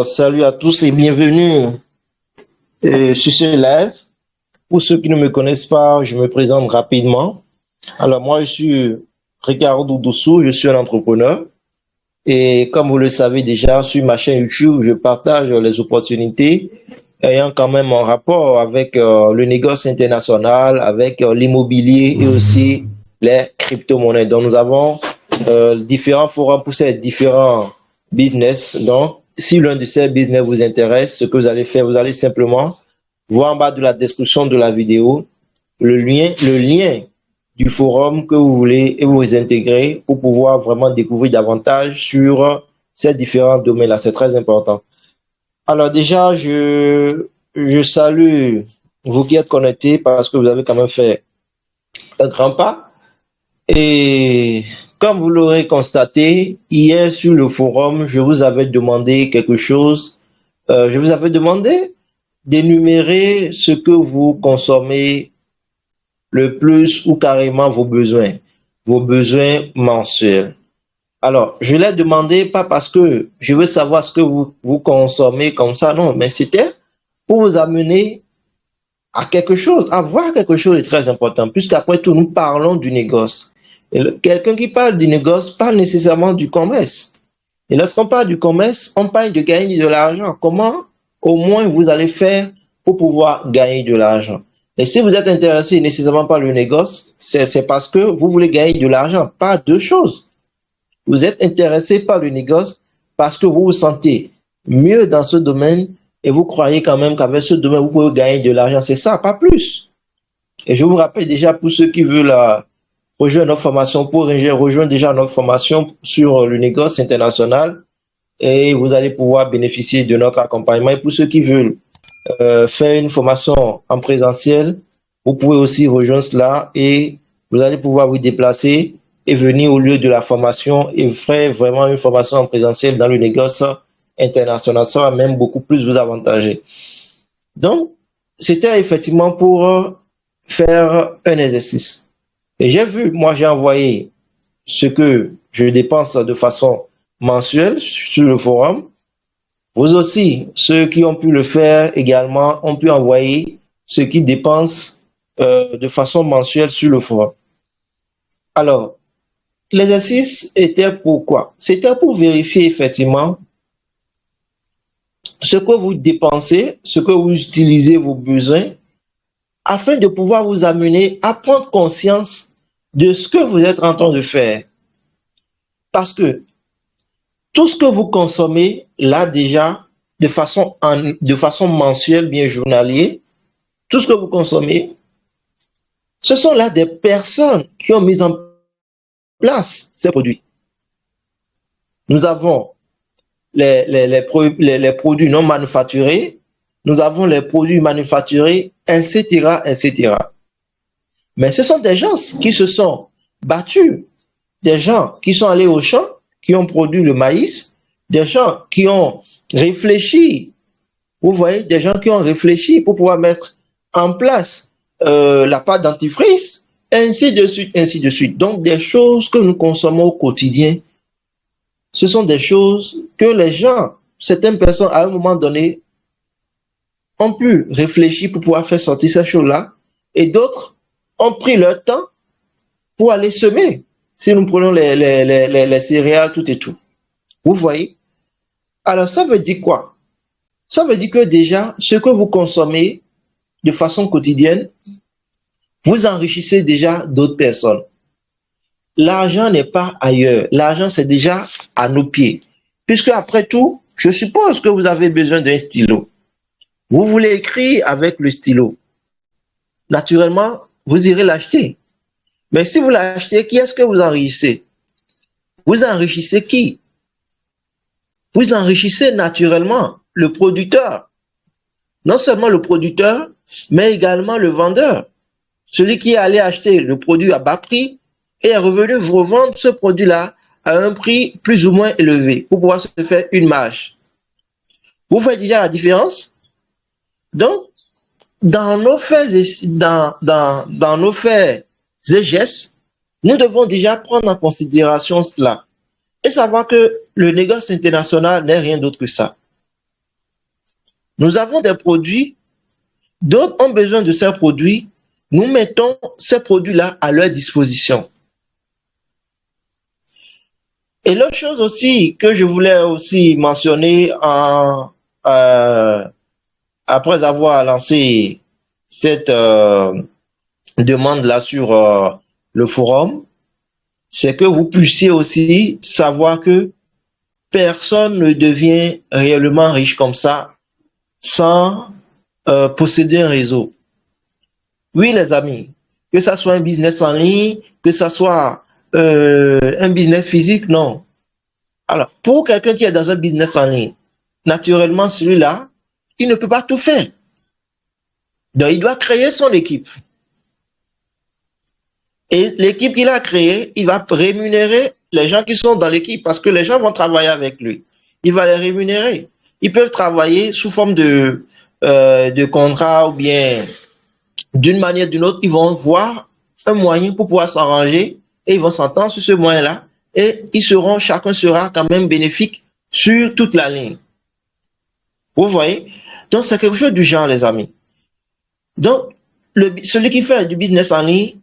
Salut à tous et bienvenue sur ce live. Pour ceux qui ne me connaissent pas, je me présente rapidement. Alors moi, je suis Ricardo Doussou, je suis un entrepreneur. Et comme vous le savez déjà, sur ma chaîne YouTube, je partage les opportunités ayant quand même un rapport avec le négoce international, avec l'immobilier et aussi les crypto-monnaies. Donc nous avons différents forums pour ces différents business. Donc, si l'un de ces business vous intéresse, ce que vous allez faire, vous allez simplement voir en bas de la description de la vidéo le lien du forum que vous voulez et vous intégrer pour pouvoir vraiment découvrir davantage sur ces différents domaines-là. C'est très important. Alors déjà, je salue vous qui êtes connectés parce que vous avez quand même fait un grand pas. Et comme vous l'aurez constaté, hier sur le forum, je vous avais demandé quelque chose. Je vous avais demandé d'énumérer ce que vous consommez le plus ou carrément vos besoins mensuels. Alors, je l'ai demandé pas parce que je veux savoir ce que vous consommez comme ça, non, mais c'était pour vous amener à quelque chose, à voir quelque chose de très important, puisqu'après tout, nous parlons du négoce. Quelqu'un qui parle du négoce parle nécessairement du commerce. Et lorsqu'on parle du commerce, on parle de gagner de l'argent. Comment au moins vous allez faire pour pouvoir gagner de l'argent? Et si vous êtes intéressé nécessairement par le négoce, c'est parce que vous voulez gagner de l'argent, pas deux choses. Vous êtes intéressé par le négoce parce que vous vous sentez mieux dans ce domaine et vous croyez quand même qu'avec ce domaine, vous pouvez gagner de l'argent. C'est ça, pas plus. Et je vous rappelle déjà pour ceux qui veulent rejoindre notre formation, pour rejoindre déjà notre formation sur le négoce international et vous allez pouvoir bénéficier de notre accompagnement. Et pour ceux qui veulent faire une formation en présentiel, vous pouvez aussi rejoindre cela et vous allez pouvoir vous déplacer et venir au lieu de la formation et faire vraiment une formation en présentiel dans le négoce international. Ça va même beaucoup plus vous avantager. Donc, c'était effectivement pour faire un exercice. Et j'ai vu, moi j'ai envoyé ce que je dépense de façon mensuelle sur le forum. Vous aussi, ceux qui ont pu le faire également, ont pu envoyer ce qu'ils dépensent de façon mensuelle sur le forum. Alors, l'exercice était pourquoi? C'était pour vérifier effectivement ce que vous dépensez, ce que vous utilisez, vos besoins, afin de pouvoir vous amener à prendre conscience de ce que vous êtes en train de faire. Parce que tout ce que vous consommez, là déjà, de façon mensuelle, bien journalier, tout ce que vous consommez, ce sont là des personnes qui ont mis en place ces produits. Nous avons les produits non manufacturés, nous avons les produits manufacturés, etc., etc. Mais ce sont des gens qui se sont battus, des gens qui sont allés au champ, qui ont produit le maïs, des gens qui ont réfléchi, vous voyez, des gens qui ont réfléchi pour pouvoir mettre en place la pâte dentifrice, ainsi de suite, ainsi de suite. Donc, des choses que nous consommons au quotidien, ce sont des choses que les gens, certaines personnes, à un moment donné, ont pu réfléchir pour pouvoir faire sortir ces choses-là, et d'autres ont pris leur temps pour aller semer. Si nous prenons les céréales, tout et tout. Vous voyez? Alors, ça veut dire quoi? Ça veut dire que déjà, ce que vous consommez de façon quotidienne, vous enrichissez déjà d'autres personnes. L'argent n'est pas ailleurs. L'argent, c'est déjà à nos pieds. Puisque après tout, je suppose que vous avez besoin d'un stylo. Vous voulez écrire avec le stylo. Naturellement, vous irez l'acheter. Mais si vous l'achetez, qui est-ce que vous enrichissez? Vous enrichissez qui? Vous enrichissez naturellement le producteur. Non seulement le producteur, mais également le vendeur. Celui qui est allé acheter le produit à bas prix et est revenu vous revendre ce produit-là à un prix plus ou moins élevé pour pouvoir se faire une marge. Vous faites déjà la différence? Donc, dans nos faits dans nos faits et gestes, nous devons déjà prendre en considération cela et savoir que le négoce international n'est rien d'autre que ça. Nous avons des produits, d'autres ont besoin de ces produits, nous mettons ces produits-là à leur disposition. Et l'autre chose aussi que je voulais aussi mentionner après avoir lancé cette demande-là sur le forum, c'est que vous puissiez aussi savoir que personne ne devient réellement riche comme ça sans posséder un réseau. Oui, les amis, que ça soit un business en ligne, que ça soit un business physique, non. Alors, pour quelqu'un qui est dans un business en ligne, naturellement, celui-là, il ne peut pas tout faire. Donc, il doit créer son équipe. Et l'équipe qu'il a créée, il va rémunérer les gens qui sont dans l'équipe parce que les gens vont travailler avec lui. Il va les rémunérer. Ils peuvent travailler sous forme de contrat ou bien d'une manière ou d'une autre. Ils vont voir un moyen pour pouvoir s'arranger et ils vont s'entendre sur ce moyen-là et chacun sera quand même bénéfique sur toute la ligne. Vous voyez? Donc, c'est quelque chose du genre, les amis. Donc, celui qui fait du business en ligne,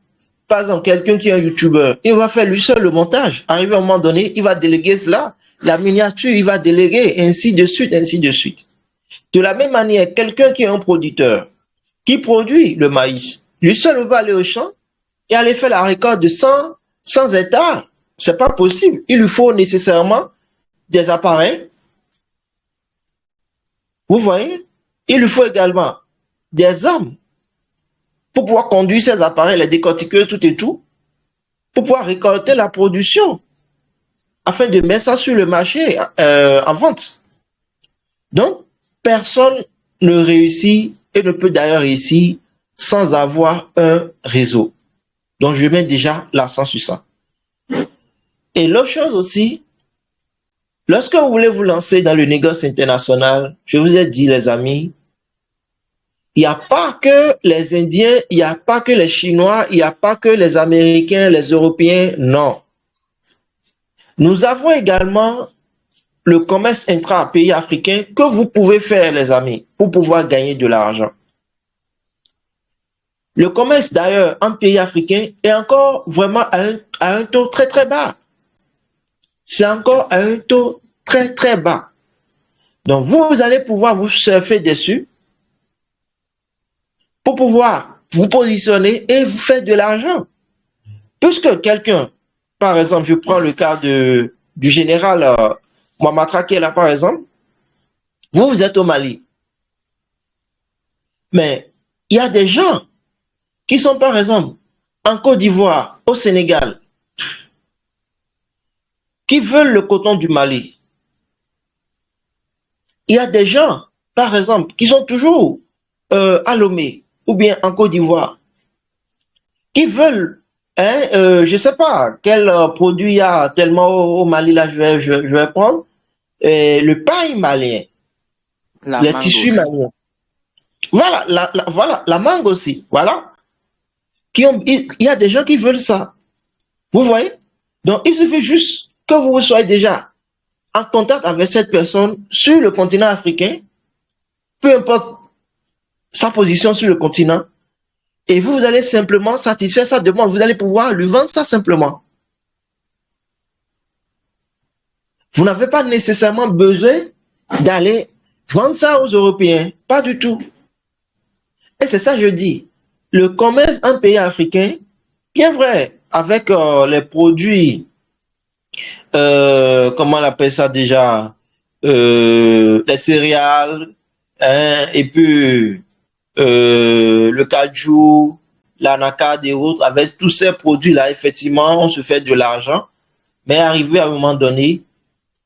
par exemple, quelqu'un qui est un YouTuber, il va faire lui seul le montage. Arrivé à un moment donné, il va déléguer cela, la miniature, il va déléguer, ainsi de suite, ainsi de suite. De la même manière, quelqu'un qui est un producteur, qui produit le maïs, lui seul va aller au champ et aller faire la récolte de 100 hectares. C'est pas possible. Il lui faut nécessairement des appareils. Vous voyez? Il lui faut également des hommes pour pouvoir conduire ces appareils, les décortiquer, tout et tout, pour pouvoir récolter la production, afin de mettre ça sur le marché en vente. Donc, personne ne réussit et ne peut d'ailleurs réussir sans avoir un réseau. Donc, je mets déjà l'accent sur ça. Et l'autre chose aussi, lorsque vous voulez vous lancer dans le négoce international, je vous ai dit, les amis, il n'y a pas que les Indiens, il n'y a pas que les Chinois, il n'y a pas que les Américains, les Européens, non. Nous avons également le commerce intra-pays africain que vous pouvez faire, les amis, pour pouvoir gagner de l'argent. Le commerce, d'ailleurs, entre pays africains est encore vraiment à un taux très, très bas. C'est encore à un taux très, très bas. Donc, vous allez pouvoir vous surfer dessus pour pouvoir vous positionner et vous faire de l'argent. Puisque quelqu'un, par exemple, je prends le cas du général Mouammar qui est là, par exemple, vous êtes au Mali. Mais il y a des gens qui sont, par exemple, en Côte d'Ivoire, au Sénégal, qui veulent le coton du Mali. Il y a des gens, par exemple, qui sont toujours à Lomé ou bien en Côte d'Ivoire, qui veulent, je ne sais pas quel produit il y a tellement au Mali, là, je vais prendre, le paille malien, les tissus maliens. Voilà, voilà, la mangue aussi, voilà. Il y a des gens qui veulent ça. Vous voyez? Donc, il suffit juste que vous soyez déjà en contact avec cette personne sur le continent africain, peu importe sa position sur le continent, et vous allez simplement satisfaire sa demande. Vous allez pouvoir lui vendre ça simplement. Vous n'avez pas nécessairement besoin d'aller vendre ça aux Européens. Pas du tout. Et c'est ça que je dis. Le commerce en pays africain, bien vrai, avec les produits, comment on appelle ça déjà, les céréales, hein, et puis le cajou, l'anacard et autres, avec tous ces produits-là, effectivement, on se fait de l'argent. Mais arrivé à un moment donné,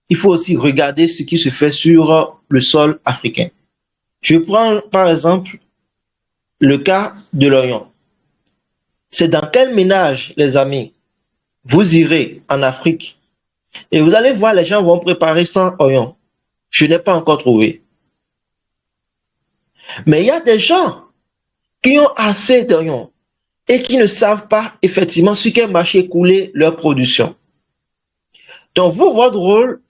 il faut aussi regarder ce qui se fait sur le sol africain. Je prends par exemple le cas de l'oignon. C'est dans quel ménage, les amis, vous irez en Afrique et vous allez voir, les gens vont préparer sans oignon. Je n'ai pas encore trouvé. Mais il y a des gens qui ont assez d'oignons et qui ne savent pas effectivement sur quel marché couler leur production. Donc, vous, votre rôle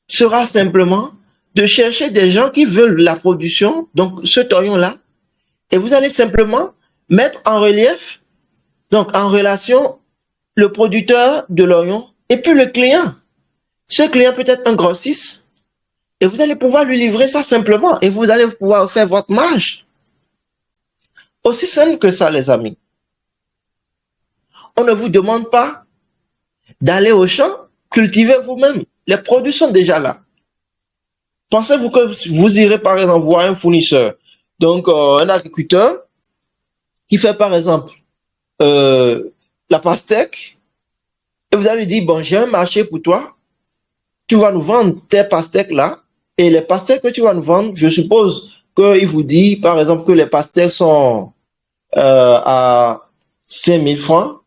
sera simplement de chercher des gens qui veulent la production, donc ce oignon-là, et vous allez simplement mettre en relief, donc en relation, le producteur de l'oignon et puis le client. Ce client peut être un grossiste et vous allez pouvoir lui livrer ça simplement et vous allez pouvoir faire votre marge. Aussi simple que ça, les amis. On ne vous demande pas d'aller au champ, cultiver vous-même. Les produits sont déjà là. Pensez-vous que vous irez par exemple voir un fournisseur, donc un agriculteur qui fait par exemple la pastèque, et vous allez dire, bon, j'ai un marché pour toi, tu vas nous vendre tes pastèques là, et les pastèques que tu vas nous vendre, je suppose qu'il vous dit par exemple que les pastèques sont à 5 000 francs.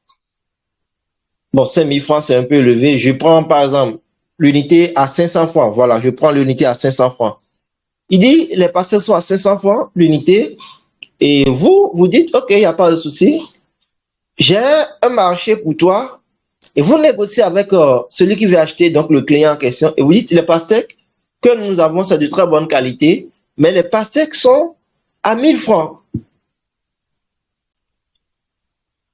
Bon, 5 000 francs, c'est un peu élevé. Je prends par exemple l'unité à 500 francs. Voilà, je prends l'unité à 500 francs. Il dit, les pastèques sont à 500 francs l'unité. Et vous, vous dites, OK, il n'y a pas de souci. J'ai un marché pour toi. Et vous négociez avec celui qui veut acheter, donc le client en question. Et vous dites, les pastèques que nous avons, c'est de très bonne qualité. Mais les pastèques sont à 1 000 francs.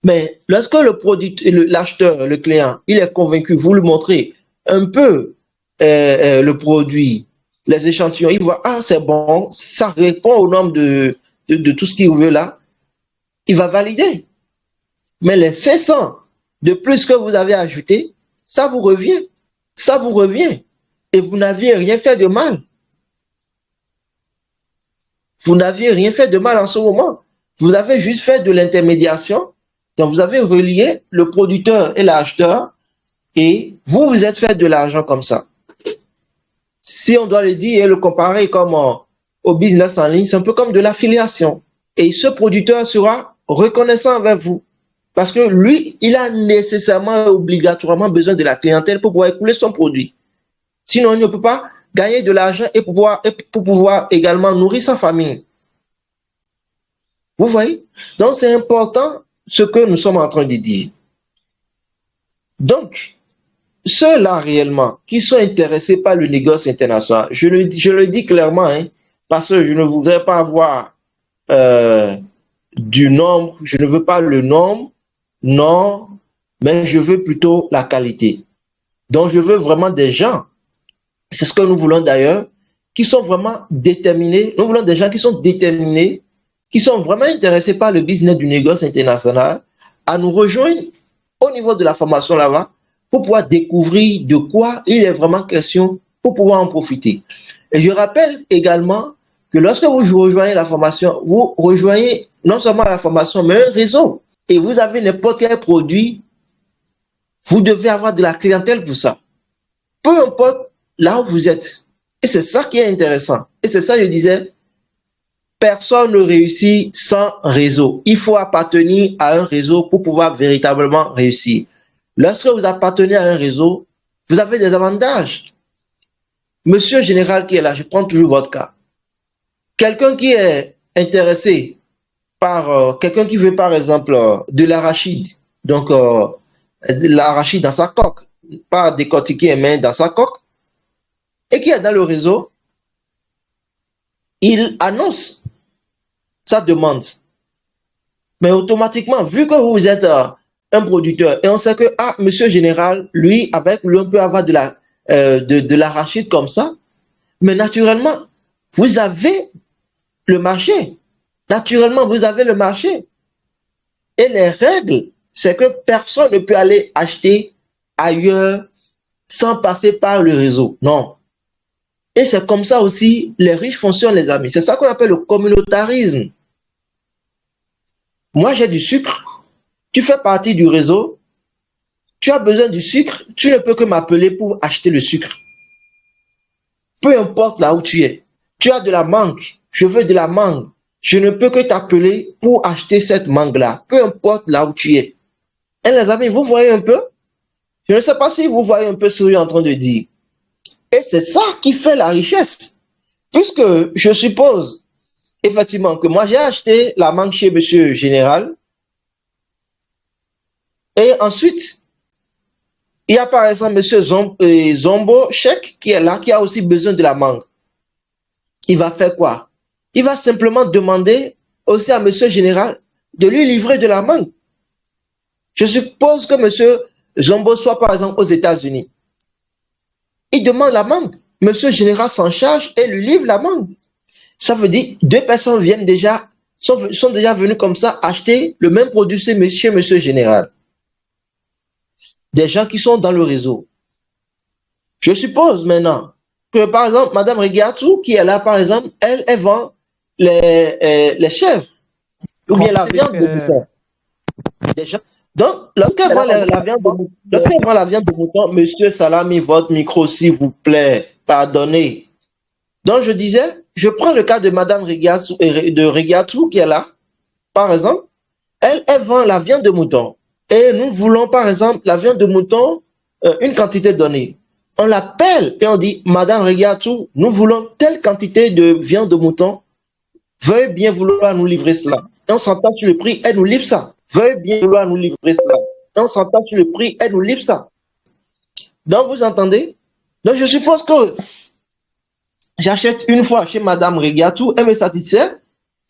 Mais lorsque l'acheteur, le client, il est convaincu, vous lui montrez un peu le produit, les échantillons, il voit, ah, c'est bon, ça répond aux normes de tout ce qu'il veut là, il va valider. Mais les 500 de plus que vous avez ajouté, ça vous revient. Ça vous revient. Et vous n'aviez rien fait de mal. Vous n'aviez rien fait de mal en ce moment. Vous avez juste fait de l'intermédiation. Donc, vous avez relié le producteur et l'acheteur et vous vous êtes fait de l'argent comme ça. Si on doit le dire et le comparer comme au business en ligne, c'est un peu comme de l'affiliation. Et ce producteur sera reconnaissant avec vous. Parce que lui, il a nécessairement, obligatoirement besoin de la clientèle pour pouvoir écouler son produit. Sinon, il ne peut pas gagner de l'argent et pour pouvoir également nourrir sa famille. Vous voyez? Donc, c'est important ce que nous sommes en train de dire. Donc, ceux-là réellement qui sont intéressés par le négoce international, je le dis clairement, hein, parce que je ne voudrais pas avoir du nombre, je ne veux pas le nombre, non, mais je veux plutôt la qualité. Donc, je veux vraiment des gens, c'est ce que nous voulons d'ailleurs, qui sont vraiment déterminés. Nous voulons des gens qui sont déterminés, qui sont vraiment intéressés par le business du négoce international, à nous rejoindre au niveau de la formation là-bas pour pouvoir découvrir de quoi il est vraiment question pour pouvoir en profiter. Et je rappelle également que lorsque vous rejoignez la formation, vous rejoignez non seulement la formation, mais un réseau. Et vous avez n'importe quel produit, vous devez avoir de la clientèle pour ça. Peu importe là où vous êtes. Et c'est ça qui est intéressant. Et c'est ça que je disais, personne ne réussit sans réseau. Il faut appartenir à un réseau pour pouvoir véritablement réussir. Lorsque vous appartenez à un réseau, vous avez des avantages. Monsieur général qui est là, je prends toujours votre cas. Quelqu'un qui est intéressé par quelqu'un qui veut par exemple de l'arachide, donc de l'arachide dans sa coque, pas décortiquer mais dans sa coque, et qui est dans le réseau, il annonce sa demande. Mais automatiquement, vu que vous êtes un producteur, et on sait que, ah, monsieur général, lui, avec lui, on peut avoir de l'arachide comme ça, mais naturellement, vous avez le marché. Naturellement, vous avez le marché. Et les règles, c'est que personne ne peut aller acheter ailleurs sans passer par le réseau. Non. Et c'est comme ça aussi, les riches fonctionnent, les amis. C'est ça qu'on appelle le communautarisme. Moi, j'ai du sucre. Tu fais partie du réseau. Tu as besoin du sucre. Tu ne peux que m'appeler pour acheter le sucre. Peu importe là où tu es. Tu as de la mangue. Je veux de la mangue. Je ne peux que t'appeler pour acheter cette mangue-là. Peu importe là où tu es. Et les amis, vous voyez un peu? Je ne sais pas si vous voyez un peu ce que je suis en train de dire. Et c'est ça qui fait la richesse. Puisque je suppose effectivement que moi j'ai acheté la mangue chez Monsieur Général. Et ensuite, il y a par exemple Monsieur Zombo Chek qui est là, qui a aussi besoin de la mangue. il va faire quoi? Il va simplement demander aussi à monsieur général de lui livrer de la mangue. Je suppose que monsieur Zombo soit par exemple aux États-Unis. Il demande la mangue. Monsieur général s'en charge et lui livre la mangue. Ça veut dire deux personnes sont déjà venues comme ça acheter le même produit chez monsieur général. Des gens qui sont dans le réseau. Je suppose maintenant que par exemple, Madame Regiatou, qui est là par exemple, elle vend les chèvres ou bien la viande de mouton. Déjà. Donc, lorsqu'elle vend la viande de mouton, monsieur Salami, votre micro, s'il vous plaît, pardonnez. Donc, je disais, je prends le cas de Madame Regiatou qui est là, par exemple. Elle vend la viande de mouton. Et nous voulons, par exemple, la viande de mouton, une quantité donnée. On l'appelle et on dit, Madame Regiatou, nous voulons telle quantité de viande de mouton. Veuillez bien vouloir nous livrer cela. Et on s'entend sur le prix, elle nous livre ça. Veuillez bien vouloir nous livrer cela. Et on s'entend sur le prix, elle nous livre ça. Donc, vous entendez? Donc, je suppose que j'achète une fois chez Madame Regiatou, elle me satisfait.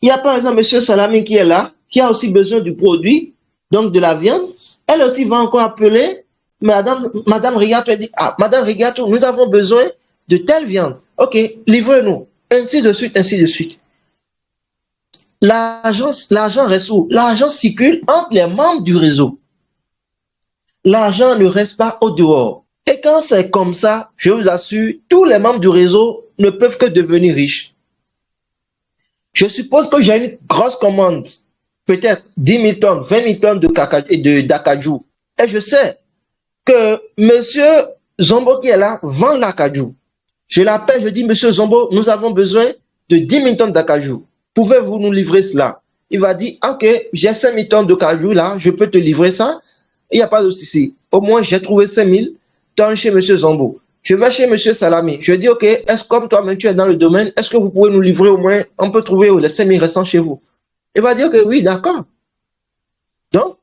Il y a par exemple Monsieur Salami qui est là, qui a aussi besoin du produit, donc de la viande. Elle aussi va encore appeler Madame Regiatou. Elle dit, ah, Madame Regiatou, nous avons besoin de telle viande. Ok, livrez-nous. Ainsi de suite, ainsi de suite. L'argent circule entre les membres du réseau. L'argent ne reste pas au dehors. Et quand c'est comme ça, je vous assure, tous les membres du réseau ne peuvent que devenir riches. Je suppose que j'ai une grosse commande, peut-être 10 000 tonnes, 20 000 tonnes d'acajou. Et je sais que monsieur Zombo qui est là vend l'acajou. Je l'appelle, je dis, monsieur Zombo, nous avons besoin de 10 000 tonnes d'acajou. Pouvez-vous nous livrer cela? Il va dire, ok, j'ai 5 000 tonnes de cajou là, je peux te livrer ça. Il n'y a pas de souci. Au moins, j'ai trouvé 5 000 tonnes chez monsieur Zombo. Je vais chez monsieur Salami. Je dis, ok, est-ce comme toi-même tu es dans le domaine, est-ce que vous pouvez nous livrer au moins, on peut trouver les 5 000 restants chez vous? Il va dire que oui, d'accord. Donc,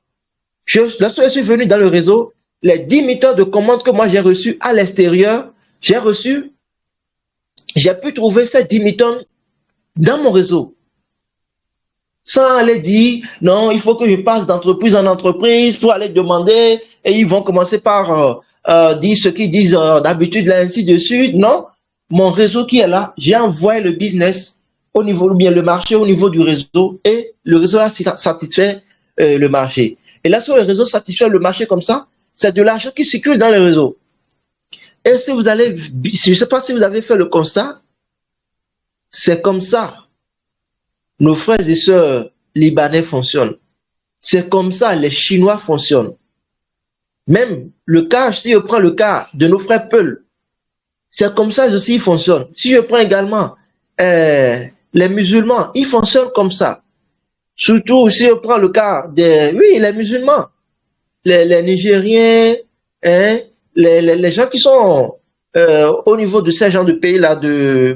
lorsque je suis venu dans le réseau, les 10 000 tonnes de commandes que moi j'ai reçues à l'extérieur, j'ai pu trouver ces 10 000 tonnes dans mon réseau. Sans aller dire, non, il faut que je passe d'entreprise en entreprise pour aller demander, et ils vont commencer par dire ce qu'ils disent d'habitude, là, ainsi de suite. Non, mon réseau qui est là, j'ai envoyé le business au niveau, ou bien le marché au niveau du réseau, et le réseau a satisfait le marché. Et là, sur le réseau satisfait le marché comme ça, c'est de l'argent qui circule dans le réseau. Et si vous allez, je ne sais pas si vous avez fait le constat, c'est comme ça. Nos frères et sœurs libanais fonctionnent. C'est comme ça les Chinois fonctionnent. Même le cas, si je prends le cas de nos frères Peul, c'est comme ça aussi ils fonctionnent. Si je prends également les musulmans, ils fonctionnent comme ça. Surtout si je prends le cas des, oui, les musulmans, les Nigériens, hein, les gens qui sont au niveau de ces genres de pays-là,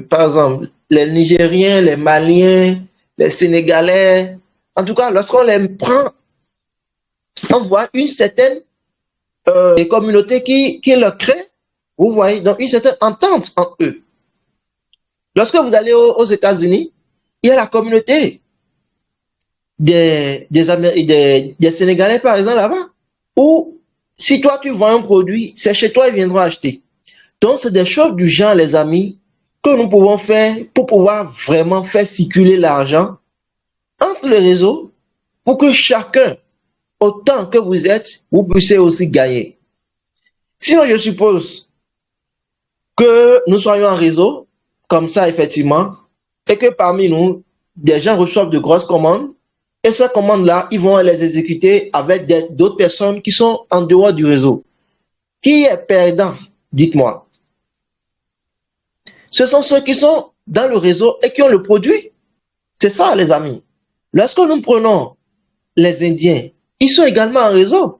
par exemple, les Nigériens, les Maliens, les Sénégalais. En tout cas, lorsqu'on les prend, on voit une certaine communauté qui leur crée, vous voyez, donc une certaine entente entre eux. Lorsque vous allez aux États-Unis, il y a la communauté des Sénégalais, par exemple, là-bas, où si toi tu vends un produit, c'est chez toi, ils viendront acheter. Donc, c'est des choses du genre, les amis, que nous pouvons faire pour pouvoir vraiment faire circuler l'argent entre les réseaux pour que chacun, autant que vous êtes, vous puissiez aussi gagner. Sinon, je suppose que nous soyons en réseau, comme ça, effectivement, et que parmi nous, des gens reçoivent de grosses commandes, et ces commandes-là, ils vont les exécuter avec d'autres personnes qui sont en dehors du réseau. Qui est perdant? Dites-moi. Ce sont ceux qui sont dans le réseau et qui ont le produit. C'est ça, les amis. Lorsque nous prenons les Indiens, ils sont également en réseau.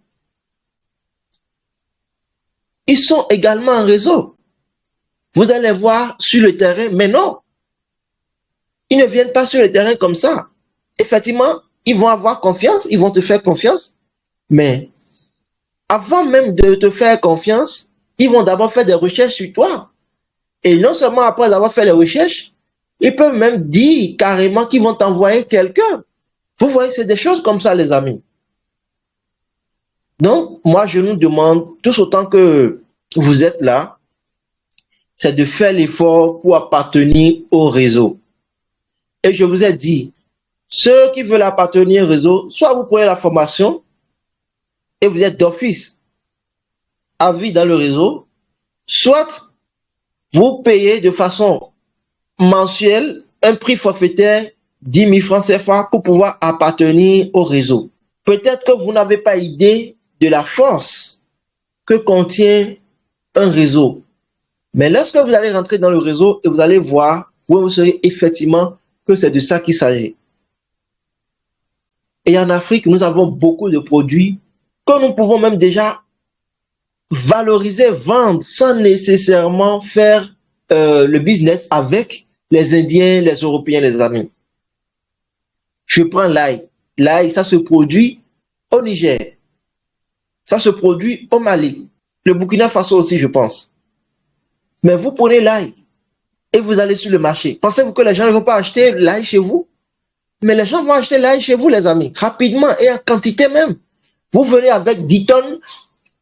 Ils sont également en réseau. Vous allez voir sur le terrain, mais non. Ils ne viennent pas sur le terrain comme ça. Effectivement, ils vont avoir confiance, ils vont te faire confiance, mais avant même de te faire confiance, ils vont d'abord faire des recherches sur toi. Et non seulement après avoir fait les recherches, Ils peuvent même dire carrément qu'ils vont t'envoyer quelqu'un. Vous voyez, c'est des choses comme ça, les amis. Donc, moi, je nous demande, tous autant que vous êtes là, c'est de faire l'effort pour appartenir au réseau. Et je vous ai dit, ceux qui veulent appartenir au réseau, soit vous prenez la formation et vous êtes d'office à vie dans le réseau, soit vous payez de façon mensuelle un prix forfaitaire 10 000 francs CFA pour pouvoir appartenir au réseau. Peut-être que vous n'avez pas idée de la force que contient un réseau. Mais lorsque vous allez rentrer dans le réseau et vous allez voir, vous saurez effectivement que c'est de ça qu'il s'agit. Et en Afrique, nous avons beaucoup de produits que nous pouvons même déjà valoriser, vendre sans nécessairement faire le business avec les Indiens, les Européens, les amis. Je prends l'ail. L'ail, ça se produit au Niger. Ça se produit au Mali. Le Burkina Faso aussi, je pense. Mais vous prenez l'ail et vous allez sur le marché. Pensez-vous que les gens ne vont pas acheter l'ail chez vous? Mais les gens vont acheter l'ail chez vous, les amis, rapidement et en quantité même. Vous venez avec 10 tonnes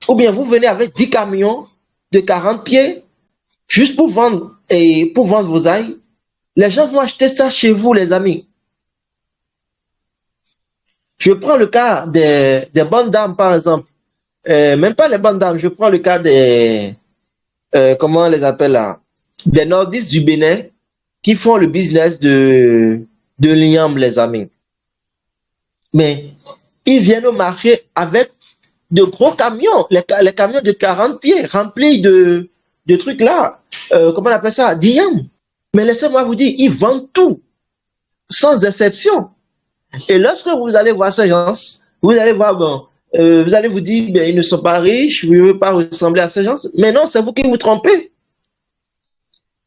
ou bien vous venez avec 10 camions de 40 pieds juste pour vendre vos ailes. Les gens vont acheter ça chez vous, les amis. Je prends le cas des bonnes dames, par exemple. Même pas les bonnes dames, je prends le cas des, comment on les appelle là, des nordistes du Bénin qui font le business de l'igname, les amis. Mais ils viennent au marché avec de gros camions, les camions de 40 pieds remplis de trucs là, comment on appelle ça, d'igname. Mais laissez-moi vous dire, ils vendent tout, sans exception. Et lorsque vous allez voir ces gens, vous allez voir, bon, vous allez vous dire, ben, ils ne sont pas riches, vous ne pouvez pas ressembler à ces gens. Mais non, c'est vous qui vous trompez.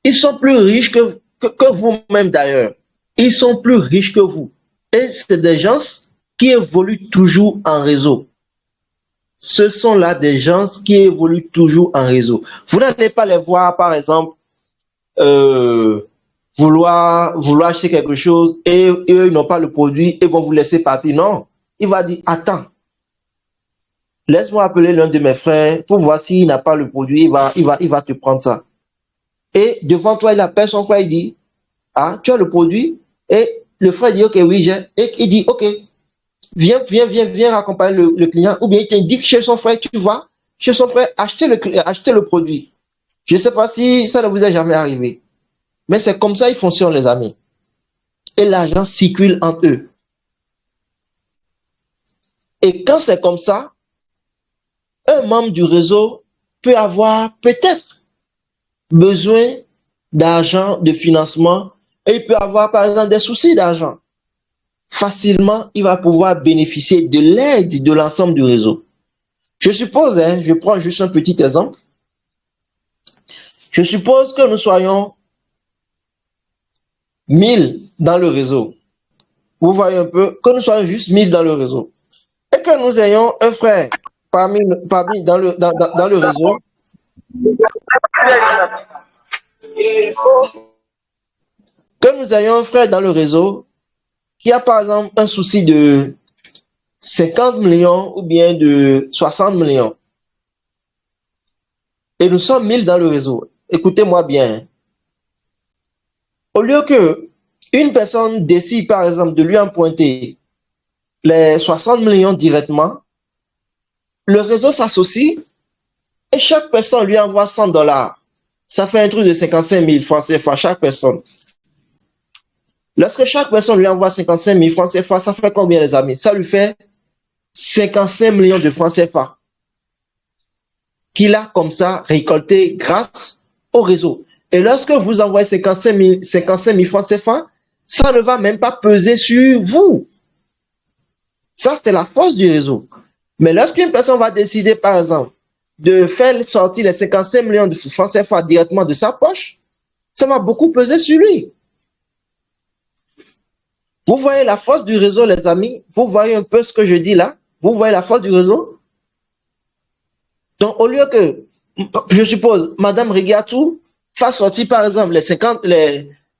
Ils sont plus riches que vous-même d'ailleurs. Ils sont plus riches que vous. Et c'est des gens qui évoluent toujours en réseau. Ce sont là des gens qui évoluent toujours en réseau. Vous n'allez pas les voir, par exemple, vouloir acheter quelque chose et eux, ils n'ont pas le produit et vont vous laisser partir. Non. Il va dire, attends, laisse-moi appeler l'un de mes frères pour voir s'il n'a pas le produit, il va te prendre ça. Et devant toi, il appelle son frère, il dit, ah, tu as le produit? Et le frère dit, ok, oui, j'ai. Et il dit, ok, viens accompagner le client. Ou bien il t'indique chez son frère, tu vas chez son frère acheter le produit. Je ne sais pas si ça ne vous est jamais arrivé. Mais c'est comme ça ils fonctionnent, les amis. Et l'argent circule entre eux. Et quand c'est comme ça, un membre du réseau peut avoir peut-être besoin d'argent, de financement, et il peut avoir par exemple des soucis d'argent. Facilement, il va pouvoir bénéficier de l'aide de l'ensemble du réseau. Je suppose, je prends juste un petit exemple. Je suppose que nous soyons 1000 dans le réseau. Vous voyez un peu, que nous soyons juste 1000 dans le réseau. Et que nous ayons un frère parmi dans le réseau. Que nous ayons un frère dans le réseau qui a par exemple un souci de 50 millions ou bien de 60 millions. Et nous sommes 1000 dans le réseau. Écoutez-moi bien. Au lieu que une personne décide par exemple de lui emprunter les 60 millions directement, le réseau s'associe et chaque personne lui envoie 100 dollars. Ça fait un truc de 55 000 francs CFA chaque personne. Lorsque chaque personne lui envoie 55 000 francs CFA, ça fait combien, les amis? Ça lui fait 55 millions de francs CFA qu'il a comme ça récolté grâce au réseau. Et lorsque vous envoyez 55 000 francs CFA, ça ne va même pas peser sur vous. Ça, c'est la force du réseau. Mais lorsqu'une personne va décider, par exemple, de faire sortir les 55 millions de francs CFA directement de sa poche, ça va beaucoup peser sur lui. Vous voyez la force du réseau, les amis? Vous voyez un peu ce que je dis là? Vous voyez la force du réseau? Donc, au lieu que, je suppose, Madame Rigatou fasse sortir, par exemple,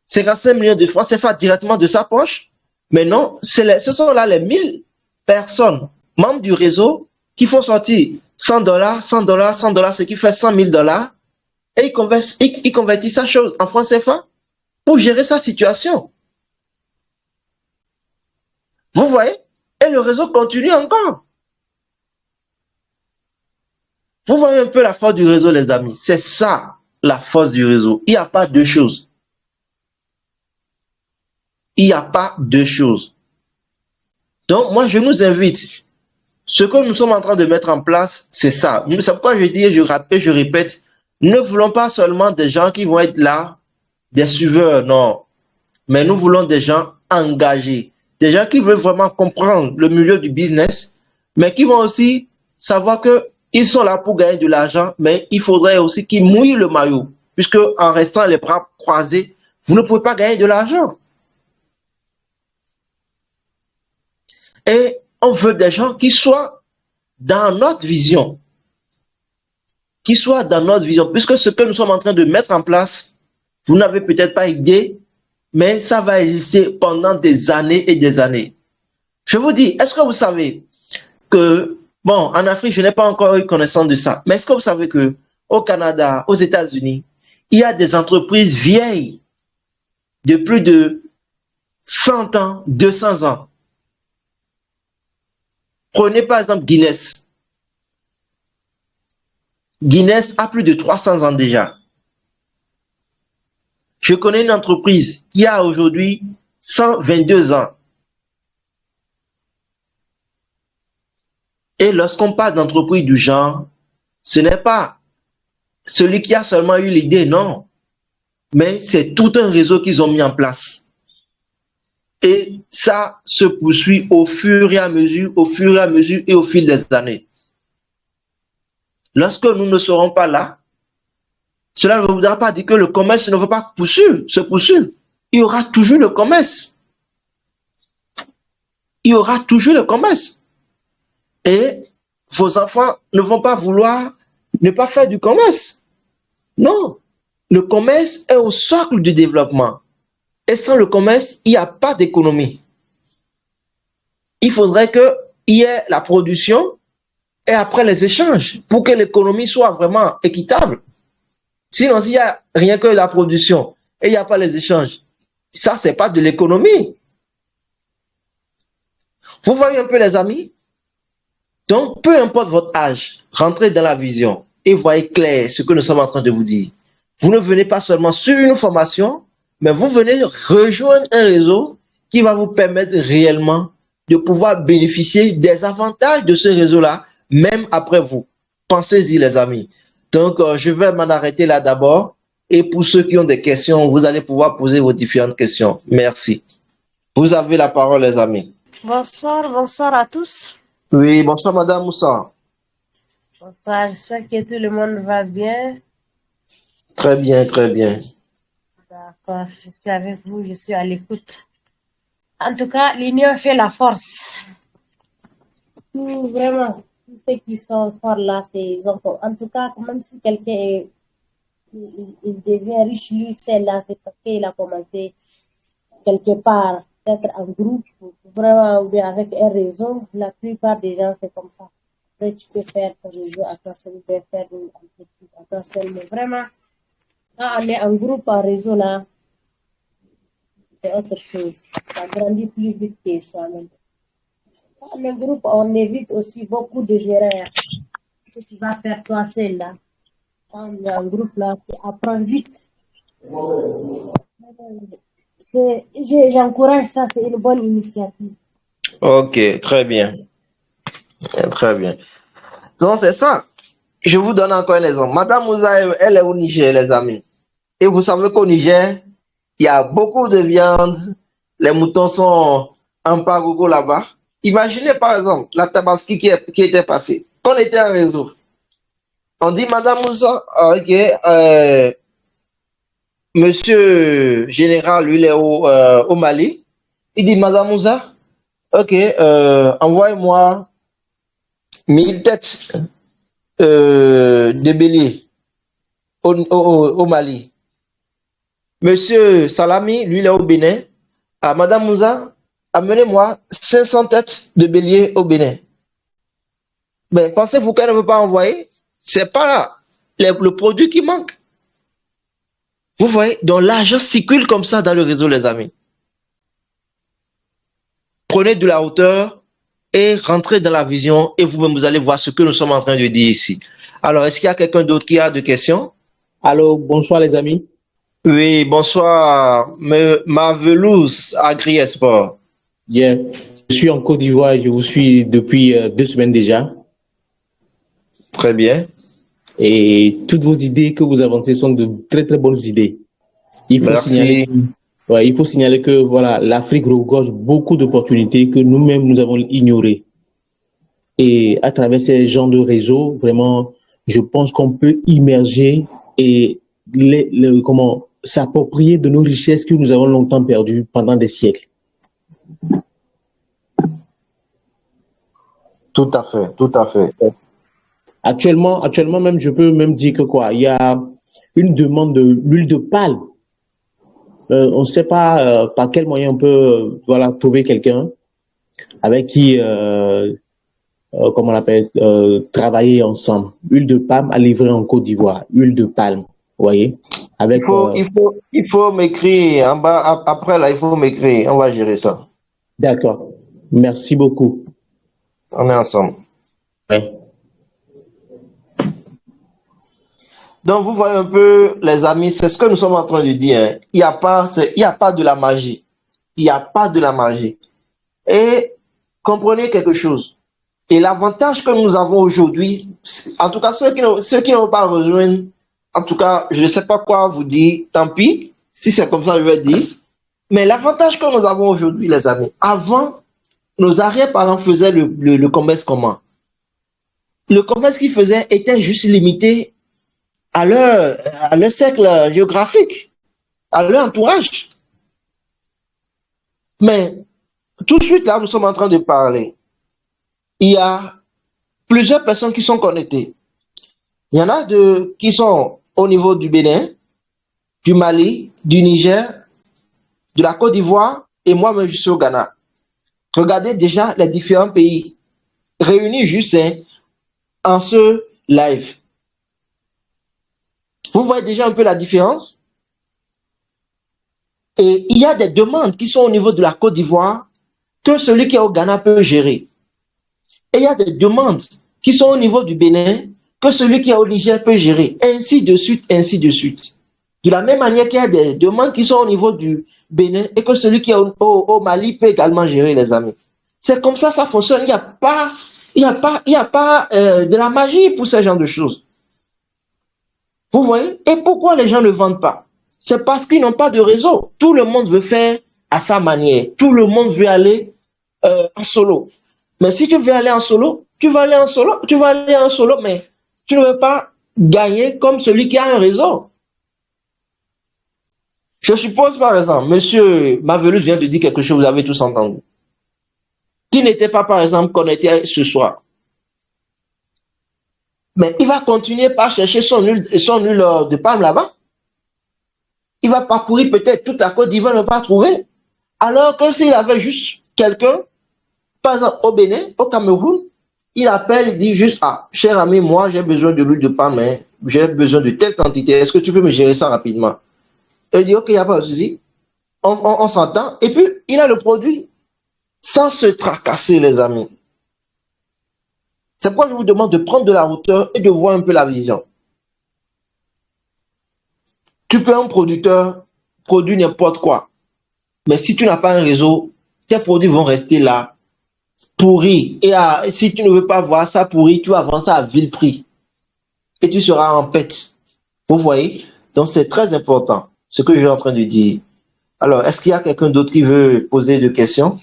55 millions de francs CFA directement de sa poche. Mais non, ce sont là les 1000 personnes, membres du réseau, qui font sortir 100 dollars, 100 dollars, 100 dollars, ce qui fait 100 000 dollars. Et ils convertissent sa chose en francs CFA pour gérer sa situation. Vous voyez? Et le réseau continue encore. Vous voyez un peu la force du réseau, les amis. C'est ça, la force du réseau. Il n'y a pas deux choses. Il n'y a pas deux choses. Donc, moi, je nous invite. Ce que nous sommes en train de mettre en place, c'est ça. C'est pourquoi je dis, je rappelle, je répète, nous ne voulons pas seulement des gens qui vont être là, des suiveurs, non. Mais nous voulons des gens engagés. Des gens qui veulent vraiment comprendre le milieu du business, mais qui vont aussi savoir qu'ils sont là pour gagner de l'argent, mais il faudrait aussi qu'ils mouillent le maillot. Puisque en restant les bras croisés, vous ne pouvez pas gagner de l'argent. Et on veut des gens qui soient dans notre vision. Qui soient dans notre vision. Puisque ce que nous sommes en train de mettre en place, vous n'avez peut-être pas idée, mais ça va exister pendant des années et des années. Je vous dis, est-ce que vous savez que, bon, en Afrique, je n'ai pas encore eu connaissance de ça, mais est-ce que vous savez que au Canada, aux États-Unis, il y a des entreprises vieilles de plus de 100 ans, 200 ans. Prenez par exemple Guinness. Guinness a plus de 300 ans déjà. Je connais une entreprise qui a aujourd'hui 122 ans. Et lorsqu'on parle d'entreprise du genre, ce n'est pas celui qui a seulement eu l'idée, non. Mais c'est tout un réseau qu'ils ont mis en place. Et ça se poursuit au fur et à mesure, et au fil des années. Lorsque nous ne serons pas là, cela ne voudra pas dire que le commerce ne va pas se poursuivre. Il y aura toujours le commerce. Il y aura toujours le commerce. Et vos enfants ne vont pas vouloir ne pas faire du commerce. Non. Le commerce est au socle du développement. Et sans le commerce, il n'y a pas d'économie. Il faudrait qu'il y ait la production et après les échanges pour que l'économie soit vraiment équitable. Sinon, s'il n'y a rien que la production et il n'y a pas les échanges, ça, ce n'est pas de l'économie. Vous voyez un peu, les amis? Donc, peu importe votre âge, rentrez dans la vision et voyez clair ce que nous sommes en train de vous dire. Vous ne venez pas seulement sur une formation, mais vous venez rejoindre un réseau qui va vous permettre réellement de pouvoir bénéficier des avantages de ce réseau-là, même après vous. Pensez-y, les amis. Donc, je vais m'en arrêter là d'abord. Et pour ceux qui ont des questions, vous allez pouvoir poser vos différentes questions. Merci. Vous avez la parole, les amis. Bonsoir à tous. Oui, bonsoir, Madame Moussa. Bonsoir, j'espère que tout le monde va bien. Très bien, très bien. D'accord, je suis avec vous, je suis à l'écoute. En tout cas, l'union fait la force. Vraiment, tous ceux qui sont forts là, en tout cas, même si quelqu'un il devient riche, lui, c'est là, c'est parce qu'il a commencé quelque part, peut-être en groupe, vraiment, ou bien avec un réseau. La plupart des gens, c'est comme ça. Après, tu peux faire ton réseau à toi seul, tu peux faire une entreprise à toi seul, mais vraiment, quand on est en groupe, en réseau, là, c'est autre chose. Ça grandit plus vite que soi-même. Quand on est en groupe, on évite aussi beaucoup de gérer que tu vas faire toi seul, là. Quand on est en groupe, là, tu apprends vite. J'encourage ça, c'est une bonne initiative. Ok, très bien. Très bien. Donc, c'est ça. Je vous donne encore un exemple. Madame Moussa, elle est au Niger, les amis. Et vous savez qu'au Niger, il y a beaucoup de viande. Les moutons sont en pagogo là-bas. Imaginez par exemple la tabaski qui était passée. On était en réseau. On dit, Madame Moussa, ok, Monsieur Général, lui, il est au Mali. Il dit, Madame Moussa, ok, envoyez-moi 1000 têtes de bélier au Mali. Monsieur Salami, lui, il est au Bénin. Ah, Madame Moussa, amenez-moi 500 têtes de bélier au Bénin. Mais pensez-vous qu'elle ne veut pas envoyer? C'est pas le produit qui manque. Vous voyez, donc l'argent circule comme ça dans le réseau, les amis. Prenez de la hauteur et rentrez dans la vision et vous-même, vous allez voir ce que nous sommes en train de dire ici. Alors, est-ce qu'il y a quelqu'un d'autre qui a des questions? Allô, bonsoir les amis. Oui, bonsoir, Marvelous Agri-Esport. Yeah. Je suis en Côte d'Ivoire et je vous suis depuis 2 semaines déjà. Très bien. Et toutes vos idées que vous avancez sont de très très bonnes idées. Il faut signaler, il faut signaler que voilà, l'Afrique regorge beaucoup d'opportunités que nous-mêmes nous avons ignorées. Et à travers ces genres de réseaux, vraiment, je pense qu'on peut immerger et s'approprier de nos richesses que nous avons longtemps perdues pendant des siècles. Tout à fait, tout à fait. Actuellement même, je peux même dire que il y a une demande de l'huile de palme. On ne sait pas par quel moyen on peut trouver quelqu'un avec qui comment on appelle travailler ensemble. Huile de palme à livrer en Côte d'Ivoire. Huile de palme, vous voyez. Avec, il faut m'écrire en bas. Après là, il faut m'écrire. On va gérer ça. D'accord. Merci beaucoup. On est ensemble. Ouais. Donc, vous voyez un peu, les amis, c'est ce que nous sommes en train de dire. Hein. Il n'y a pas de la magie. Il n'y a pas de la magie. Et comprenez quelque chose. Et l'avantage que nous avons aujourd'hui, en tout cas, ceux qui n'ont pas rejoint, en tout cas, je ne sais pas quoi vous dire, tant pis, si c'est comme ça, je vais dire. Mais l'avantage que nous avons aujourd'hui, les amis, avant, nos arrière-parents faisaient le commerce comment? Le commerce qu'ils faisaient était juste limité à leur cercle géographique, à leur entourage. Mais tout de suite, là, nous sommes en train de parler. Il y a plusieurs personnes qui sont connectées. Il y en a qui sont au niveau du Bénin, du Mali, du Niger, de la Côte d'Ivoire, et moi-même, je suis au Ghana. Regardez déjà les différents pays réunis juste en ce live. Vous voyez déjà un peu la différence? Et il y a des demandes qui sont au niveau de la Côte d'Ivoire que celui qui est au Ghana peut gérer. Et il y a des demandes qui sont au niveau du Bénin que celui qui est au Niger peut gérer. Ainsi de suite, ainsi de suite. De la même manière qu'il y a des demandes qui sont au niveau du Bénin et que celui qui est au Mali peut également gérer, les amis. C'est comme ça fonctionne. Il n'y a pas, de la magie pour ce genre de choses. Vous voyez? Et pourquoi les gens ne vendent pas? C'est parce qu'ils n'ont pas de réseau. Tout le monde veut faire à sa manière. Tout le monde veut aller en solo. Mais si tu veux aller en solo, tu vas aller en solo. Tu vas aller en solo, mais tu ne veux pas gagner comme celui qui a un réseau. Je suppose, par exemple, monsieur Marvelous vient de dire quelque chose, vous avez tous entendu. Qui n'était pas, par exemple, connecté ce soir. Mais il va continuer par chercher son huile de palme là-bas. Il va parcourir peut-être toute la Côte d'Ivoire, ne pas trouver. Alors que s'il avait juste quelqu'un, par exemple au Bénin, au Cameroun, il appelle, il dit juste, ah, cher ami, moi j'ai besoin de l'huile de palme, hein, j'ai besoin de telle quantité, est-ce que tu peux me gérer ça rapidement? Et il dit, ok, il n'y a pas de souci, on s'entend, et puis il a le produit sans se tracasser, les amis. C'est pourquoi je vous demande de prendre de la hauteur et de voir un peu la vision. Tu peux un producteur produire n'importe quoi, mais si tu n'as pas un réseau, tes produits vont rester là, pourris. Et si tu ne veux pas voir ça pourri, tu vas vendre ça à vil prix. Et tu seras en pète. Vous voyez? Donc c'est très important, ce que je suis en train de dire. Alors, est-ce qu'il y a quelqu'un d'autre qui veut poser des questions?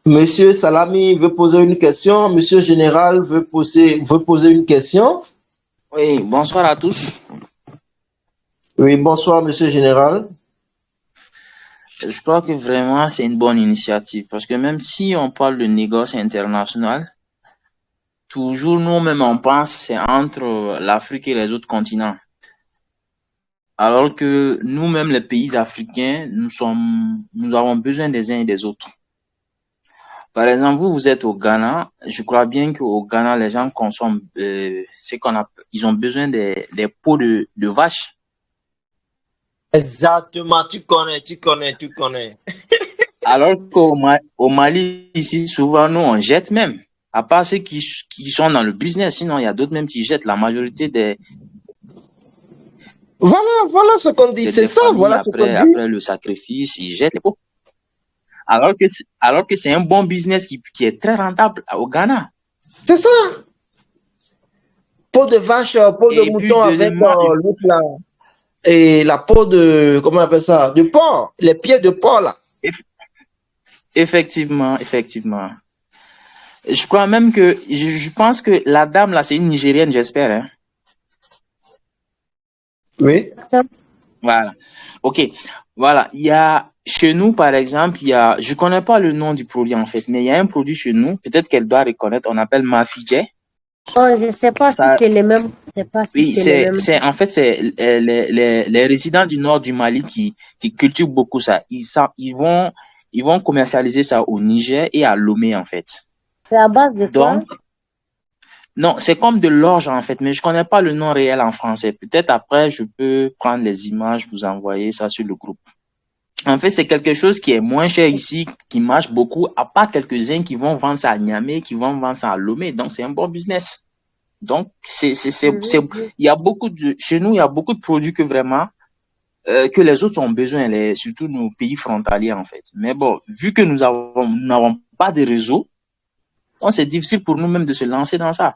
Monsieur Salami veut poser une question. Monsieur Général veut poser une question. Oui, bonsoir à tous. Oui, bonsoir, monsieur Général. Je crois que vraiment c'est une bonne initiative parce que même si on parle de négoce international, toujours nous-mêmes on pense c'est entre l'Afrique et les autres continents. Alors que nous-mêmes, les pays africains, nous avons besoin des uns et des autres. Par exemple, vous êtes au Ghana. Je crois bien qu'au Ghana, les gens consomment ils ont besoin des peaux de vache. Exactement, tu connais, tu connais, tu connais. Alors qu'au Mali, ici, souvent, nous, on jette même. À part ceux qui sont dans le business, sinon, il y a d'autres même qui jettent. La majorité Voilà ce qu'on dit, c'est des ça, familles, voilà ce qu'on dit. après le sacrifice, ils jettent les peaux. Alors que c'est un bon business qui est très rentable au Ghana. C'est ça. Peau de vache, peau de Et puis, mouton avec deuxièmement, l'autre là. Et la peau de, comment on appelle ça? De porc, les pieds de porc là. effectivement. Je crois même que, je pense que la dame là, c'est une Nigérienne, j'espère, hein. Oui. Voilà. Ok. Voilà. Chez nous, par exemple, je connais pas le nom du produit en fait, mais il y a un produit chez nous, peut-être qu'elle doit reconnaître, on appelle Mafidje. Oh, je ne sais pas si c'est les mêmes. Je sais pas si Oui, c'est les mêmes. en fait, c'est les résidents du nord du Mali qui cultivent beaucoup ça. Ils vont commercialiser ça au Niger et à Lomé, en fait. C'est à base de quoi? Donc, non, c'est comme de l'orge, en fait, mais je connais pas le nom réel en français. Peut-être après, je peux prendre les images, vous envoyer ça sur le groupe. En fait, c'est quelque chose qui est moins cher ici, qui marche beaucoup, à part quelques-uns qui vont vendre ça à Niamey, qui vont vendre ça à Lomé. Donc, c'est un bon business. Donc, il y a chez nous, il y a beaucoup de produits que vraiment, que les autres ont besoin, surtout nos pays frontaliers, en fait. Mais bon, vu que nous n'avons pas de réseau, donc c'est difficile pour nous-mêmes de se lancer dans ça.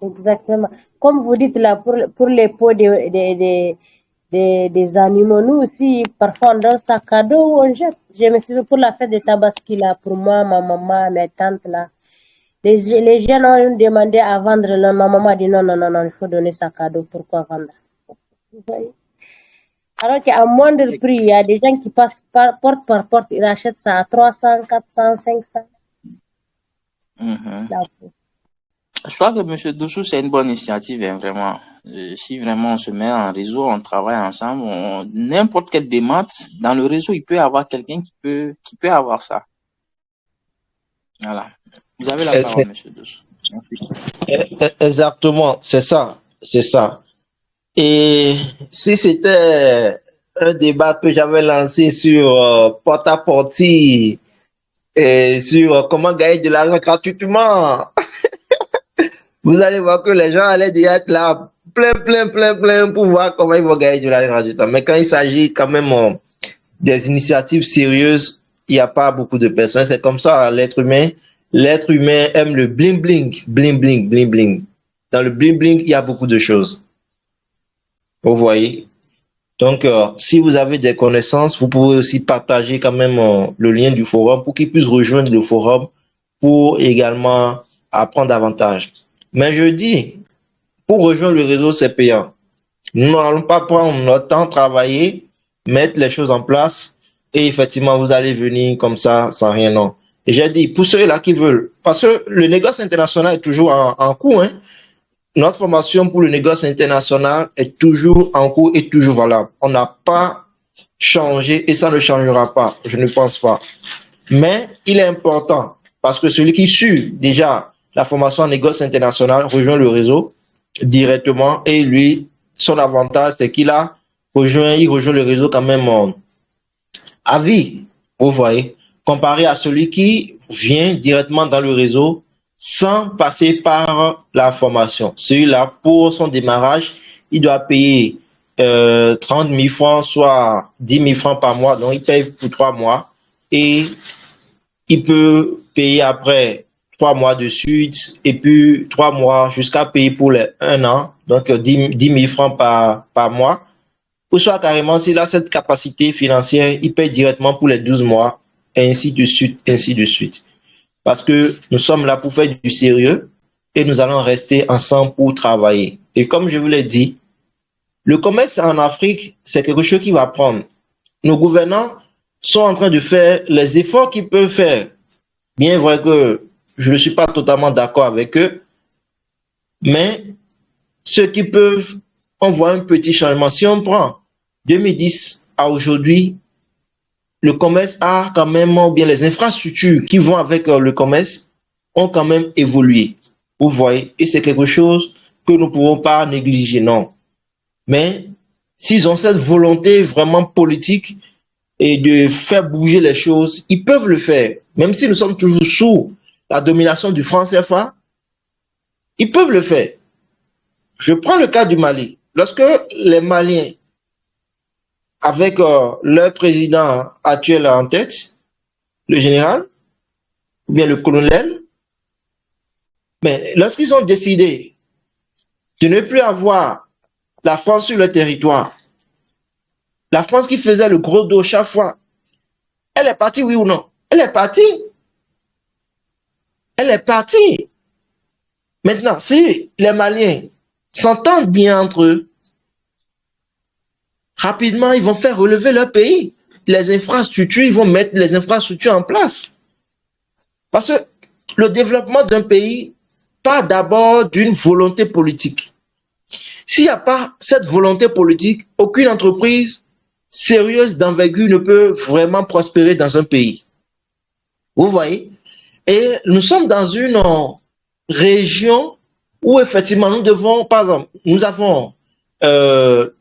Exactement. Comme vous dites là, pour les peaux des animaux, nous aussi, parfois on donne sac à dos ou on jette. Je me souviens pour la fête de Tabaski là, pour moi, ma maman, mes tantes là. Les jeunes ont demandé à vendre, là, ma maman a dit non, il faut donner sac à dos, pourquoi vendre? Vous voyez? Alors qu'à moindre prix, il y a des gens qui passent porte par porte, ils achètent ça à 300, 400, 500. Je crois que M. Doussou, c'est une bonne initiative, hein, vraiment. Si vraiment on se met en réseau, on travaille ensemble, n'importe quelle demande, dans le réseau, il peut y avoir quelqu'un qui peut avoir ça. Voilà. Vous avez la parole, M. Doussou. Merci. Exactement, c'est ça, c'est ça. Et si c'était un débat que j'avais lancé sur porte-à-porte et sur comment gagner de l'argent gratuitement, vous allez voir que les gens allaient déjà être là, plein pour voir comment ils vont gagner de l'argent gratuitement. Mais quand il s'agit quand même des initiatives sérieuses, il n'y a pas beaucoup de personnes. C'est comme ça, l'être humain. L'être humain aime le bling bling, bling bling, bling bling. Dans le bling bling, il y a beaucoup de choses. Vous voyez? Donc, si vous avez des connaissances, vous pouvez aussi partager quand même le lien du forum pour qu'ils puissent rejoindre le forum pour également apprendre davantage. Mais je dis, pour rejoindre le réseau, c'est payant. Nous n'allons pas prendre notre temps, travailler, mettre les choses en place et effectivement, vous allez venir comme ça sans rien, non. Et j'ai dit, pour ceux-là qui veulent, parce que le négoce international est toujours en cours, hein. Notre formation pour le négoce international est toujours en cours et toujours valable. On n'a pas changé et ça ne changera pas, je ne pense pas. Mais il est important parce que celui qui suit déjà la formation en négoce international rejoint le réseau directement et lui, son avantage, c'est qu'il il rejoint le réseau quand même à vie, vous voyez, comparé à celui qui vient directement dans le réseau sans passer par la formation. Celui-là, pour son démarrage, il doit payer 30 000 francs, soit 10 000 francs par mois. Donc, il paye pour 3 mois et il peut payer après 3 mois de suite et puis 3 mois jusqu'à payer pour un an. Donc, 10 000 francs par mois. Ou soit carrément, s'il a cette capacité financière, il paye directement pour les 12 mois, et ainsi de suite, ainsi de suite. Parce que nous sommes là pour faire du sérieux et nous allons rester ensemble pour travailler. Et comme je vous l'ai dit, le commerce en Afrique, c'est quelque chose qui va prendre. Nos gouvernants sont en train de faire les efforts qu'ils peuvent faire. Bien vrai que je ne suis pas totalement d'accord avec eux, mais ceux qui peuvent on voit un petit changement. Si on prend 2010 à aujourd'hui, le commerce a quand même, ou bien les infrastructures qui vont avec le commerce ont quand même évolué. Vous voyez, et c'est quelque chose que nous ne pouvons pas négliger, non. Mais s'ils ont cette volonté vraiment politique et de faire bouger les choses, ils peuvent le faire. Même si nous sommes toujours sous la domination du franc CFA, ils peuvent le faire. Je prends le cas du Mali. Lorsque les Maliens, avec leur président actuel en tête, le général, ou bien le colonel, mais lorsqu'ils ont décidé de ne plus avoir la France sur le territoire, la France qui faisait le gros dos chaque fois, elle est partie, oui ou non? Elle est partie. Elle est partie. Maintenant, si les Maliens s'entendent bien entre eux, rapidement, ils vont faire relever leur pays. Les infrastructures, ils vont mettre les infrastructures en place. Parce que le développement d'un pays part d'abord d'une volonté politique. S'il n'y a pas cette volonté politique, aucune entreprise sérieuse d'envergure ne peut vraiment prospérer dans un pays. Vous voyez? Et nous sommes dans une région où effectivement nous devons, par exemple, nous avons, comment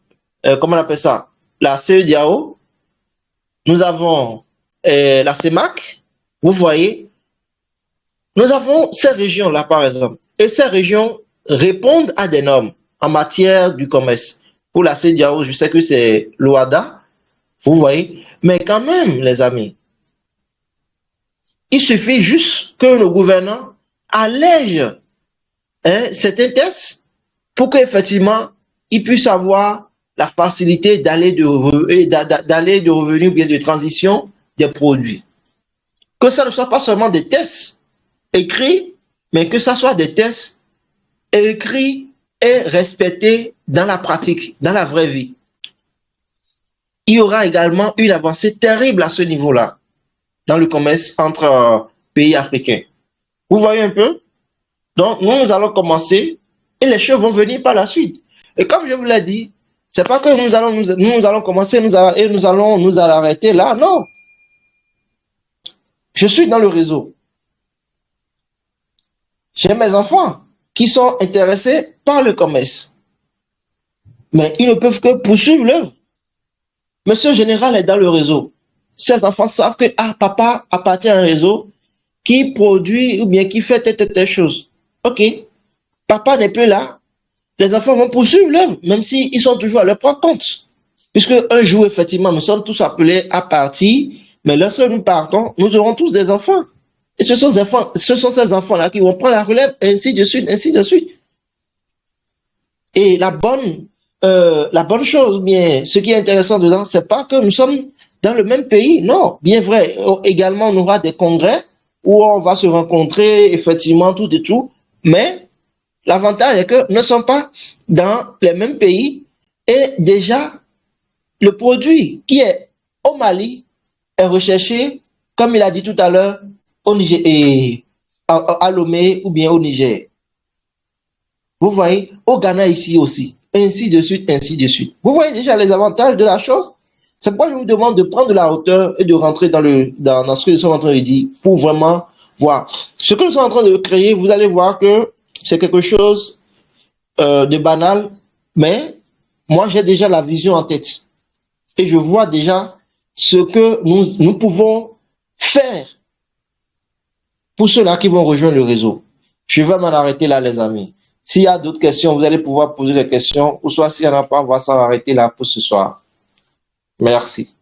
on appelle ça, la CEDEAO, nous avons la CEMAC, vous voyez, nous avons ces régions-là par exemple, et ces régions répondent à des normes en matière du commerce. Pour la CEDEAO, je sais que c'est l'OADA, vous voyez, mais quand même les amis, il suffit juste que nos gouvernants allègent certains tests pour qu'effectivement, ils puissent avoir la facilité d'aller de revenus ou bien de transition des produits. Que ça ne soit pas seulement des tests écrits, mais que ça soit des tests écrits et respectés dans la pratique, dans la vraie vie. Il y aura également une avancée terrible à ce niveau-là, dans le commerce entre pays africains. Vous voyez un peu? Donc, nous allons commencer et les choses vont venir par la suite. Et comme je vous l'ai dit, c'est pas que nous allons commencer et nous allons nous arrêter là, non. Je suis dans le réseau. J'ai mes enfants qui sont intéressés par le commerce. Mais ils ne peuvent que poursuivre l'œuvre. Monsieur le général est dans le réseau. Ces enfants savent que papa appartient à un réseau qui produit ou bien qui fait telle chose. Ok, papa n'est plus là. Les enfants vont poursuivre l'œuvre, même s'ils sont toujours à leur propre compte. Puisque un jour, effectivement, nous sommes tous appelés à partir, mais lorsque nous partons, nous aurons tous des enfants. Et ce sont ces enfants-là qui vont prendre la relève, ainsi de suite, ainsi de suite. Et la bonne chose, bien, ce qui est intéressant dedans, c'est pas que nous sommes dans le même pays, non, bien vrai. Également, on aura des congrès où on va se rencontrer, effectivement, tout et tout, mais l'avantage est que nous ne sommes pas dans les mêmes pays et déjà, le produit qui est au Mali est recherché, comme il a dit tout à l'heure, au Niger, et à Lomé ou bien au Niger. Vous voyez, au Ghana ici aussi, ainsi de suite, ainsi de suite. Vous voyez déjà les avantages de la chose. C'est pourquoi je vous demande de prendre de la hauteur et de rentrer dans ce que nous sommes en train de dire pour vraiment voir. Ce que nous sommes en train de créer, vous allez voir que c'est quelque chose de banal, mais moi j'ai déjà la vision en tête. Et je vois déjà ce que nous pouvons faire pour ceux-là qui vont rejoindre le réseau. Je vais m'en arrêter là, les amis. S'il y a d'autres questions, vous allez pouvoir poser des questions, ou soit s'il n'y en a pas, on va s'en arrêter là pour ce soir. Merci.